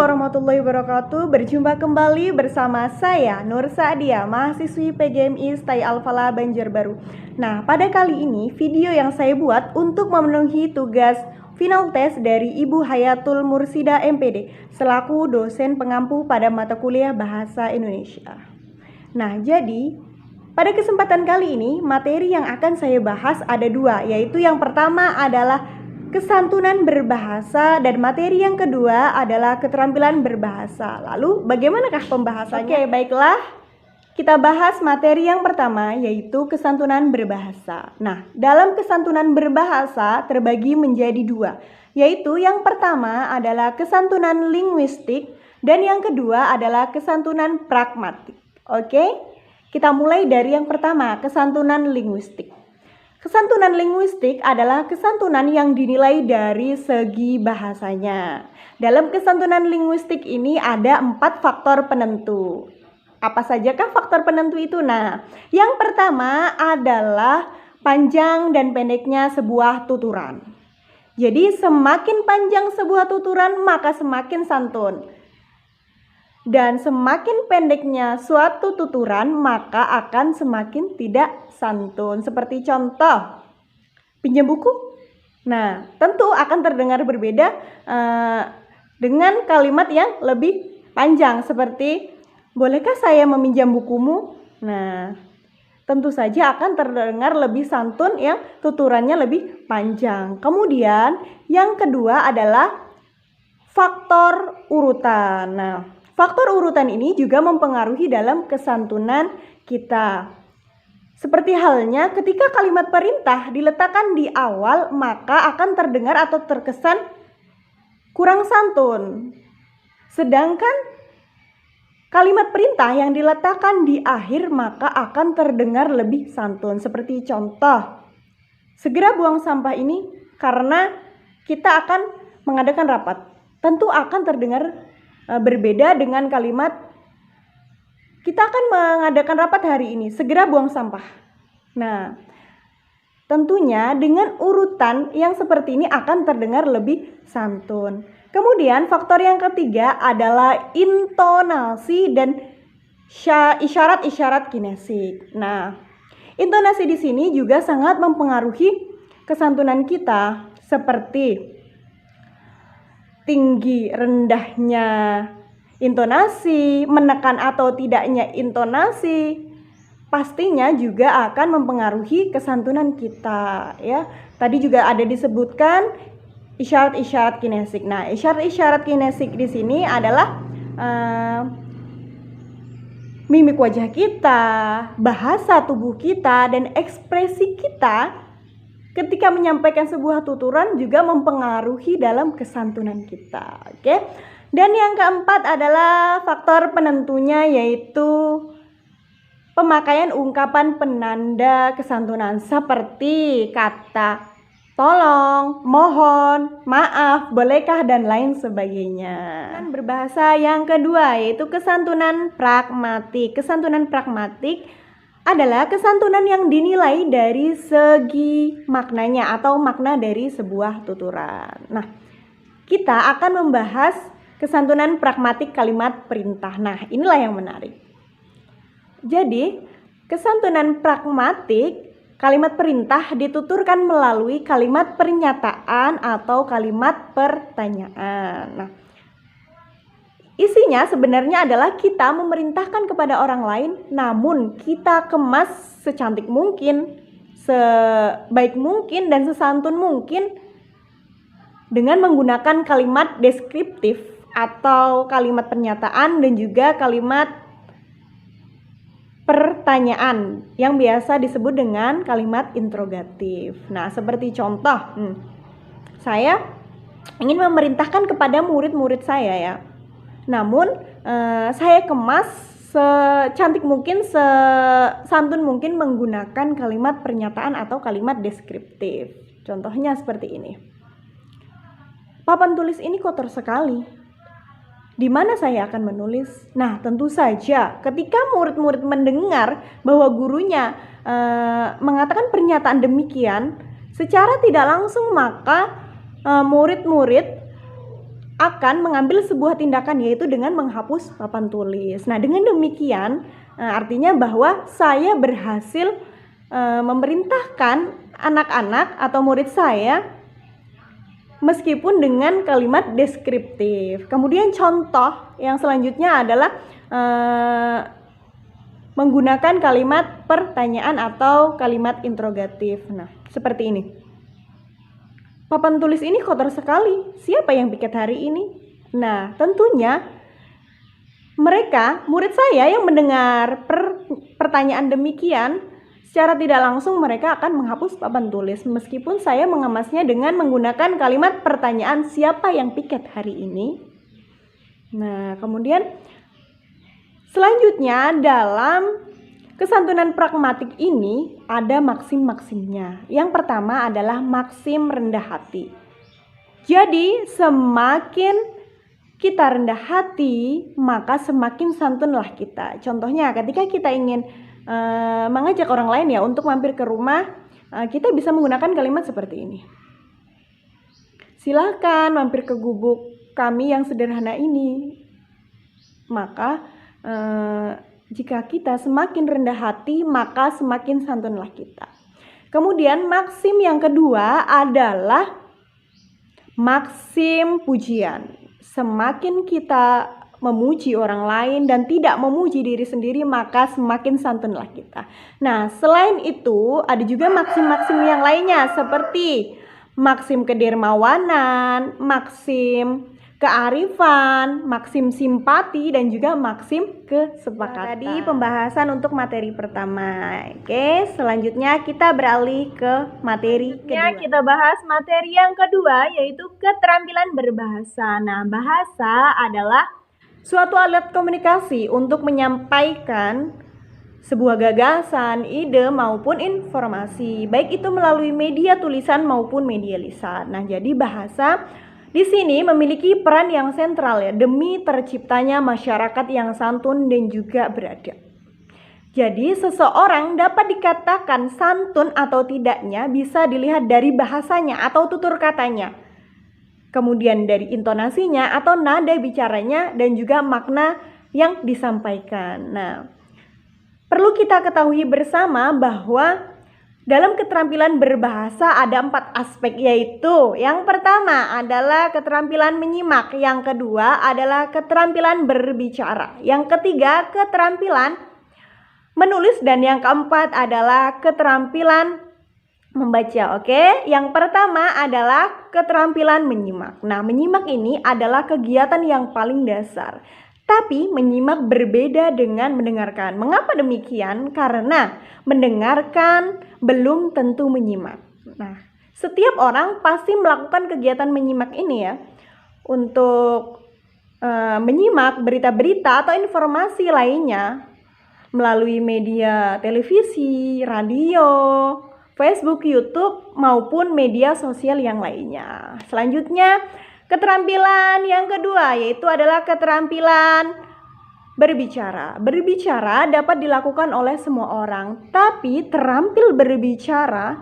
warahmatullahi wabarakatuh. Berjumpa kembali bersama saya Nur Saadia, mahasiswi PGMI STAI Al-Falah Banjarbaru. Nah, pada kali ini video yang saya buat untuk memenuhi tugas final tes dari Ibu Hayatul Mursida MPD selaku dosen pengampu pada mata kuliah Bahasa Indonesia. Nah, jadi pada kesempatan kali ini materi yang akan saya bahas ada dua, yaitu yang pertama adalah kesantunan berbahasa dan materi yang kedua adalah keterampilan berbahasa. Lalu bagaimanakah pembahasannya? Oke, baiklah. Kita bahas materi yang pertama yaitu kesantunan berbahasa. Nah, dalam kesantunan berbahasa terbagi menjadi dua, yaitu yang pertama adalah kesantunan linguistik dan yang kedua adalah kesantunan pragmatik. Oke? Kita mulai dari yang pertama, kesantunan linguistik. Kesantunan linguistik adalah kesantunan yang dinilai dari segi bahasanya. Dalam kesantunan linguistik ini ada 4 faktor penentu. Apa sajakah faktor penentu itu? Nah, yang pertama adalah panjang dan pendeknya sebuah tuturan. Jadi semakin panjang sebuah tuturan maka semakin santun. Dan semakin pendeknya suatu tuturan maka akan semakin tidak santun. Seperti contoh, pinjam buku. Nah, tentu akan terdengar berbeda dengan kalimat yang lebih panjang seperti, bolehkah saya meminjam bukumu? Nah, tentu saja akan terdengar lebih santun yang tuturannya lebih panjang. Kemudian yang kedua adalah faktor urutan. Nah, faktor urutan ini juga mempengaruhi dalam kesantunan kita. Seperti halnya ketika kalimat perintah diletakkan di awal, maka akan terdengar atau terkesan kurang santun. Sedangkan kalimat perintah yang diletakkan di akhir, maka akan terdengar lebih santun. Seperti contoh, segera buang sampah ini karena kita akan mengadakan rapat. Tentu akan terdengar berbeda dengan kalimat kita akan mengadakan rapat hari ini, segera buang sampah. Nah, tentunya dengan urutan yang seperti ini akan terdengar lebih santun. Kemudian faktor yang ketiga adalah intonasi dan isyarat-isyarat kinesik. Nah, intonasi di sini juga sangat mempengaruhi kesantunan kita, seperti tinggi rendahnya intonasi, menekan atau tidaknya intonasi, pastinya juga akan mempengaruhi kesantunan kita, ya. Tadi juga ada disebutkan isyarat-isyarat kinesik. Nah, isyarat-isyarat kinesik di sini adalah mimik wajah kita, bahasa tubuh kita, dan ekspresi kita ketika menyampaikan sebuah tuturan juga mempengaruhi dalam kesantunan kita. Oke. Dan yang keempat adalah faktor penentunya, yaitu pemakaian ungkapan penanda kesantunan seperti kata tolong, mohon, maaf, bolehkah, dan lain sebagainya. Dan berbahasa yang kedua yaitu kesantunan pragmatik. Kesantunan pragmatik adalah kesantunan yang dinilai dari segi maknanya atau makna dari sebuah tuturan. Nah, kita akan membahas kesantunan pragmatik kalimat perintah. Nah, inilah yang menarik. Jadi, kesantunan pragmatik kalimat perintah dituturkan melalui kalimat pernyataan atau kalimat pertanyaan. Nah, isinya sebenarnya adalah kita memerintahkan kepada orang lain, namun kita kemas secantik mungkin, sebaik mungkin, dan sesantun mungkin dengan menggunakan kalimat deskriptif atau kalimat pernyataan dan juga kalimat pertanyaan yang biasa disebut dengan kalimat interrogatif. Nah, seperti contoh, saya ingin memerintahkan kepada murid-murid saya, ya. Namun saya kemas secantik mungkin, sesantun mungkin menggunakan kalimat pernyataan atau kalimat deskriptif. Contohnya seperti ini. Papan tulis ini kotor sekali. Di mana saya akan menulis? Nah, tentu saja ketika murid-murid mendengar bahwa gurunya mengatakan pernyataan demikian, secara tidak langsung maka murid-murid akan mengambil sebuah tindakan, yaitu dengan menghapus papan tulis. Nah, dengan demikian artinya bahwa saya berhasil memerintahkan anak-anak atau murid saya meskipun dengan kalimat deskriptif. Kemudian contoh yang selanjutnya adalah menggunakan kalimat pertanyaan atau kalimat interrogatif. Nah, seperti ini. Papan tulis ini kotor sekali. Siapa yang piket hari ini? Nah, tentunya mereka, murid saya yang mendengar pertanyaan demikian, secara tidak langsung mereka akan menghapus papan tulis meskipun saya mengemasnya dengan menggunakan kalimat pertanyaan siapa yang piket hari ini. Nah, kemudian selanjutnya dalam kesantunan pragmatik ini ada maksim-maksimnya. Yang pertama adalah maksim rendah hati. Jadi semakin kita rendah hati, maka semakin santunlah kita. Contohnya ketika kita ingin mengajak orang lain ya untuk mampir ke rumah, kita bisa menggunakan kalimat seperti ini. Silakan mampir ke gubuk kami yang sederhana ini. Maka jika kita semakin rendah hati, maka semakin santunlah kita. Kemudian maksim yang kedua adalah maksim pujian. Semakin kita memuji orang lain dan tidak memuji diri sendiri, maka semakin santunlah kita. Nah, selain itu ada juga maksim-maksim yang lainnya seperti maksim kedermawanan, maksim kearifan, maksim simpati, dan juga maksim kesepakatan. Tadi pembahasan untuk materi pertama. Oke, selanjutnya kita beralih ke materi kedua. Kita bahas materi yang kedua, yaitu keterampilan berbahasa. Nah, bahasa adalah suatu alat komunikasi untuk menyampaikan sebuah gagasan, ide, maupun informasi, baik itu melalui media tulisan maupun media lisan. Nah, jadi bahasa di sini memiliki peran yang sentral ya demi terciptanya masyarakat yang santun dan juga beradab. Jadi seseorang dapat dikatakan santun atau tidaknya bisa dilihat dari bahasanya atau tutur katanya. Kemudian dari intonasinya atau nada bicaranya dan juga makna yang disampaikan. Nah, perlu kita ketahui bersama bahwa dalam keterampilan berbahasa ada 4 aspek, yaitu yang pertama adalah keterampilan menyimak, yang kedua adalah keterampilan berbicara, yang ketiga keterampilan menulis, dan yang keempat adalah keterampilan membaca. Oke, yang pertama adalah keterampilan menyimak. Nah, menyimak ini adalah kegiatan yang paling dasar. Tapi menyimak berbeda dengan mendengarkan. Mengapa demikian? Karena mendengarkan belum tentu menyimak. Nah, setiap orang pasti melakukan kegiatan menyimak ini ya. Untuk menyimak berita-berita atau informasi lainnya melalui media televisi, radio, Facebook, YouTube, maupun media sosial yang lainnya. Selanjutnya, keterampilan yang kedua yaitu adalah keterampilan berbicara. Berbicara dapat dilakukan oleh semua orang, tapi terampil berbicara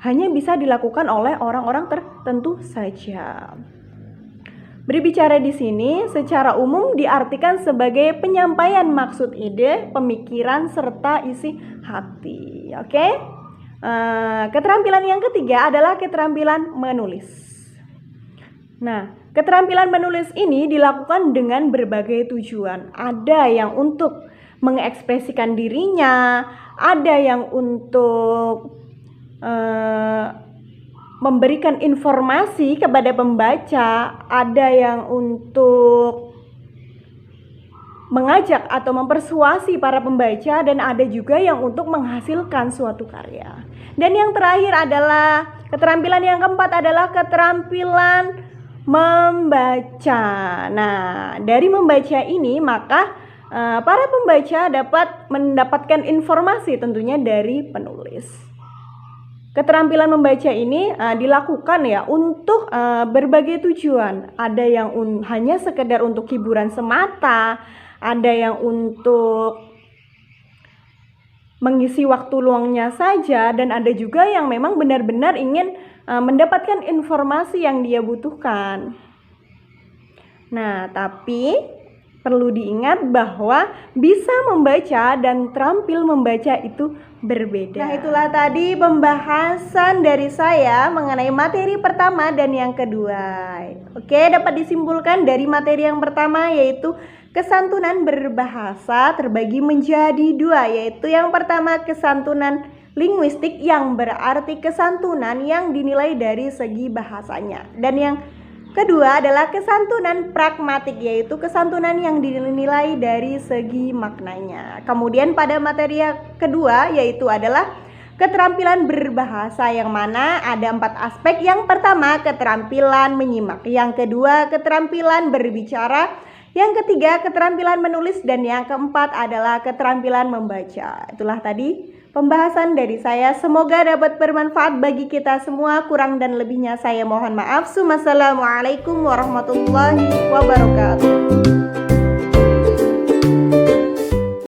hanya bisa dilakukan oleh orang-orang tertentu saja. Berbicara di sini secara umum diartikan sebagai penyampaian maksud ide, pemikiran, serta isi hati. Oke? Keterampilan yang ketiga adalah keterampilan menulis. Nah, keterampilan menulis ini dilakukan dengan berbagai tujuan. Ada yang untuk mengekspresikan dirinya, ada yang untuk memberikan informasi kepada pembaca, ada yang untuk mengajak atau mempersuasi para pembaca, dan ada juga yang untuk menghasilkan suatu karya. Dan yang terakhir adalah keterampilan yang keempat adalah keterampilan membaca. Nah, dari membaca ini maka para pembaca dapat mendapatkan informasi tentunya dari penulis. Keterampilan membaca ini dilakukan ya untuk berbagai tujuan. Ada yang hanya sekedar untuk hiburan semata, ada yang untuk mengisi waktu luangnya saja, dan ada juga yang memang benar-benar ingin mendapatkan informasi yang dia butuhkan. Nah, tapi perlu diingat bahwa bisa membaca dan terampil membaca itu berbeda. Nah, itulah tadi pembahasan dari saya mengenai materi pertama dan yang kedua. Oke, dapat disimpulkan dari materi yang pertama yaitu kesantunan berbahasa terbagi menjadi dua, yaitu yang pertama kesantunan linguistik yang berarti kesantunan yang dinilai dari segi bahasanya, dan yang kedua adalah kesantunan pragmatik, yaitu kesantunan yang dinilai dari segi maknanya. Kemudian pada materi yang kedua yaitu adalah keterampilan berbahasa, yang mana ada 4 aspek. Yang pertama keterampilan menyimak, yang kedua keterampilan berbicara, yang ketiga keterampilan menulis, dan yang keempat adalah keterampilan membaca. Itulah tadi pembahasan dari saya, semoga dapat bermanfaat bagi kita semua. Kurang dan lebihnya saya mohon maaf. Wassalamualaikum warahmatullahi wabarakatuh.